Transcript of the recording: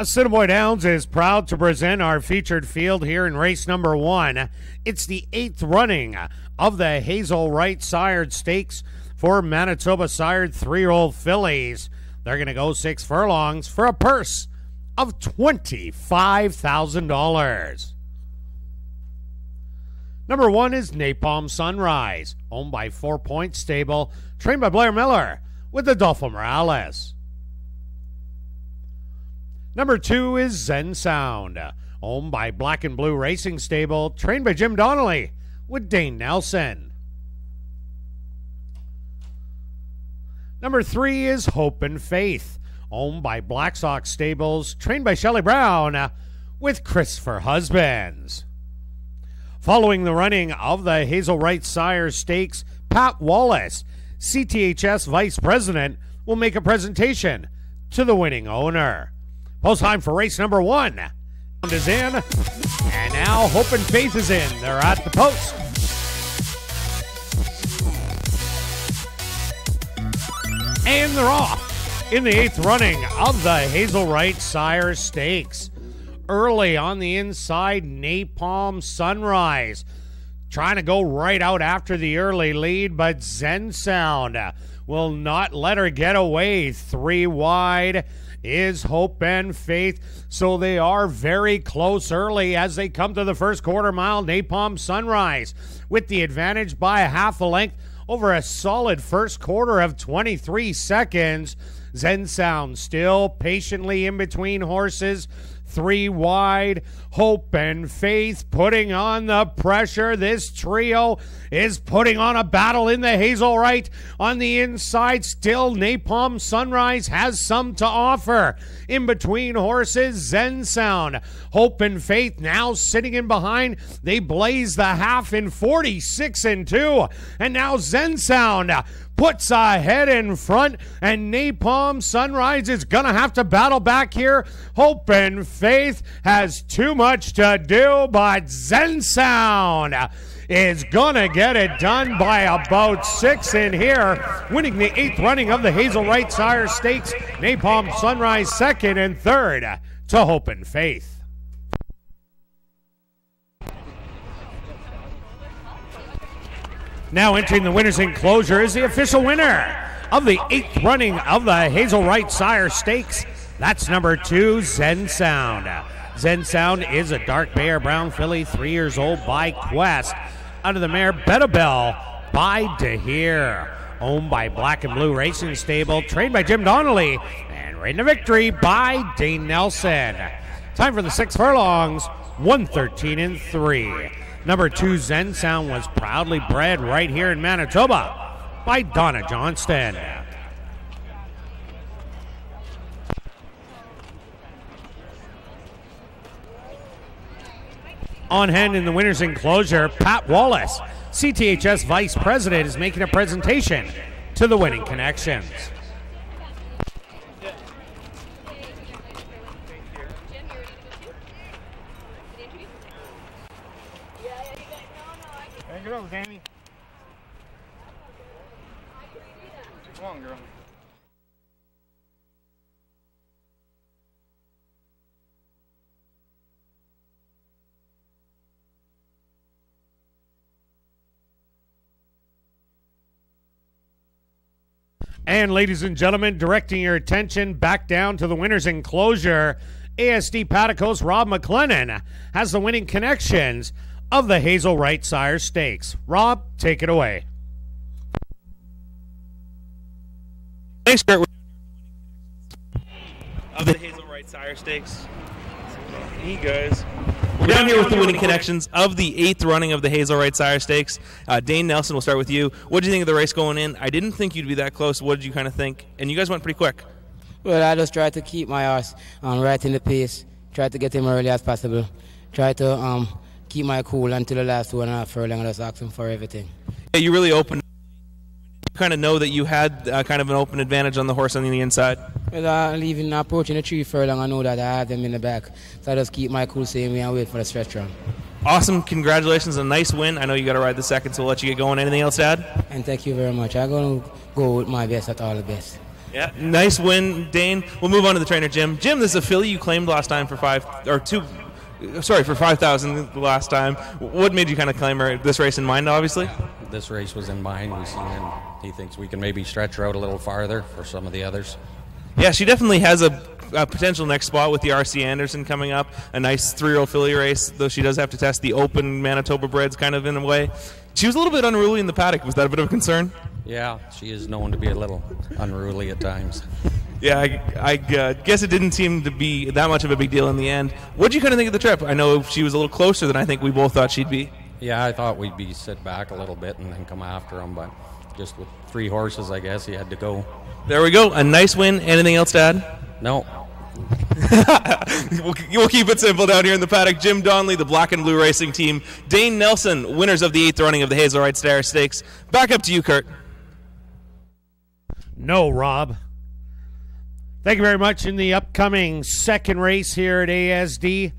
Assiniboia Downs is proud to present our featured field here in race number 1. It's the 8th running of the Hazel Wright Sired Stakes for Manitoba Sired 3-year-old fillies. They're going to go 6 furlongs for a purse of $25,000. Number 1 is Napalm Sunrise, owned by 4 Point Stable, trained by Blair Miller with Adolfo Morales. Number 2 is Zen Sound, owned by Black and Blue Racing Stable, trained by Jim Donnelly with Dane Nelson. Number 3 is Hope and Faith, owned by Black Sox Stables, trained by Shelley Brown with Christopher Husbands. Following the running of the Hazel Wright Sire Stakes, Pat Wallace, CTHS Vice President, will make a presentation to the winning owner. Post time for race number 1. Round is in, and now Hope and Faith is in. They're at the post. And they're off in the 8th running of the Hazel Wright Sire Stakes. Early on the inside, Napalm Sunrise trying to go right out after the early lead, but Zen Sound will not let her get away. 3 wide is Hope and Faith, so they are very close early as they come to the first quarter mile. Napalm Sunrise with the advantage by a half a length over a solid first quarter of 23 seconds. Zen Sound still patiently in between horses. 3 wide, Hope and Faith putting on the pressure. This trio is putting on a battle in the Hazel Wright. On the inside, still Napalm Sunrise has some to offer. In between horses, Zen Sound, Hope and Faith now sitting in behind. They blaze the half in 46-2. And now Zen Sound puts ahead in front, and Napalm Sunrise is going to have to battle back here. Hope and Faith has too much to do, but Zen Sound is going to get it done by about 6 in here, winning the 8th running of the Hazel Wright Sire Stakes. Napalm Sunrise 2nd and 3rd to Hope and Faith. Now entering the winner's enclosure is the official winner of the 8th running of the Hazel Wright Sire Stakes. That's number 2, Zen Sound. Zen Sound is a dark bay or brown filly, 3 years old, by Quest. Under the mare, Bettabelle by DeHere. Owned by Black and Blue Racing Stable, trained by Jim Donnelly, and ridden to victory by Dane Nelson. Time for the 6 furlongs, 1:13-3. Number 2, Zen Sound, was proudly bred right here in Manitoba by Donna Johnston. On hand in the winner's enclosure, Pat Wallace, CTHS Vice President, is making a presentation to the winning connections. Hang it up, Danny. Come on, girl. And ladies and gentlemen, directing your attention back down to the winner's enclosure, ASD Paticos Rob McLennan has the winning connections of the Hazel Wright Sire Stakes. Rob, take it away. Thanks, Kurt. Of the Hazel Wright Sire Stakes. Hey, guys. We're down here with the winning connections of the 8th running of the Hazel Wright Sire Stakes. Dane Nelson, we'll start with you. What did you think of the race going in? I didn't think you'd be that close. What did you kind of think? And you guys went pretty quick. Well, I just tried to keep my horse right in the pace, tried to get him early as possible, tried to keep my cool until the last 2.5 furlong, and just ask him for everything. Yeah, you really opened. You kind of know that you had kind of an open advantage on the horse on the inside. Well, leaving approaching the 3 furlong, I know that I have them in the back, so I just keep my cool same way and wait for the stretch run. Awesome, congratulations, a nice win. I know you got to ride the second, so we'll let you get going. Anything else to add? And thank you very much. I'm going to go with my best at all the best. Yeah, nice win, Dane. We'll move on to the trainer, Jim. Jim, this is a filly you claimed last time for 5,000 the last time. What made you kind of claim her this race in mind, obviously? This race was in mind. We've seen him. He thinks we can maybe stretch her out a little farther for some of the others. Yeah, she definitely has a potential next spot with the R.C. Anderson coming up. A nice 3-year-old filly race, though she does have to test the open Manitoba breds kind of in a way. She was a little bit unruly in the paddock. Was that a bit of a concern? Yeah, she is known to be a little unruly at times. Yeah, I guess it didn't seem to be that much of a big deal in the end. What did you kind of think of the trip? I know she was a little closer than I think we both thought she'd be. Yeah, I thought we'd be sit back a little bit and then come after him, but just with 3 horses, I guess he had to go. There we go. A nice win. Anything else to add? No. We'll keep it simple down here in the paddock. Jim Donnelly, the Black and Blue Racing Team. Dane Nelson, winners of the 8th running of the Hazelride Star Stakes. Back up to you, Kurt. No, Rob. Thank you very much. In the upcoming second race here at ASD,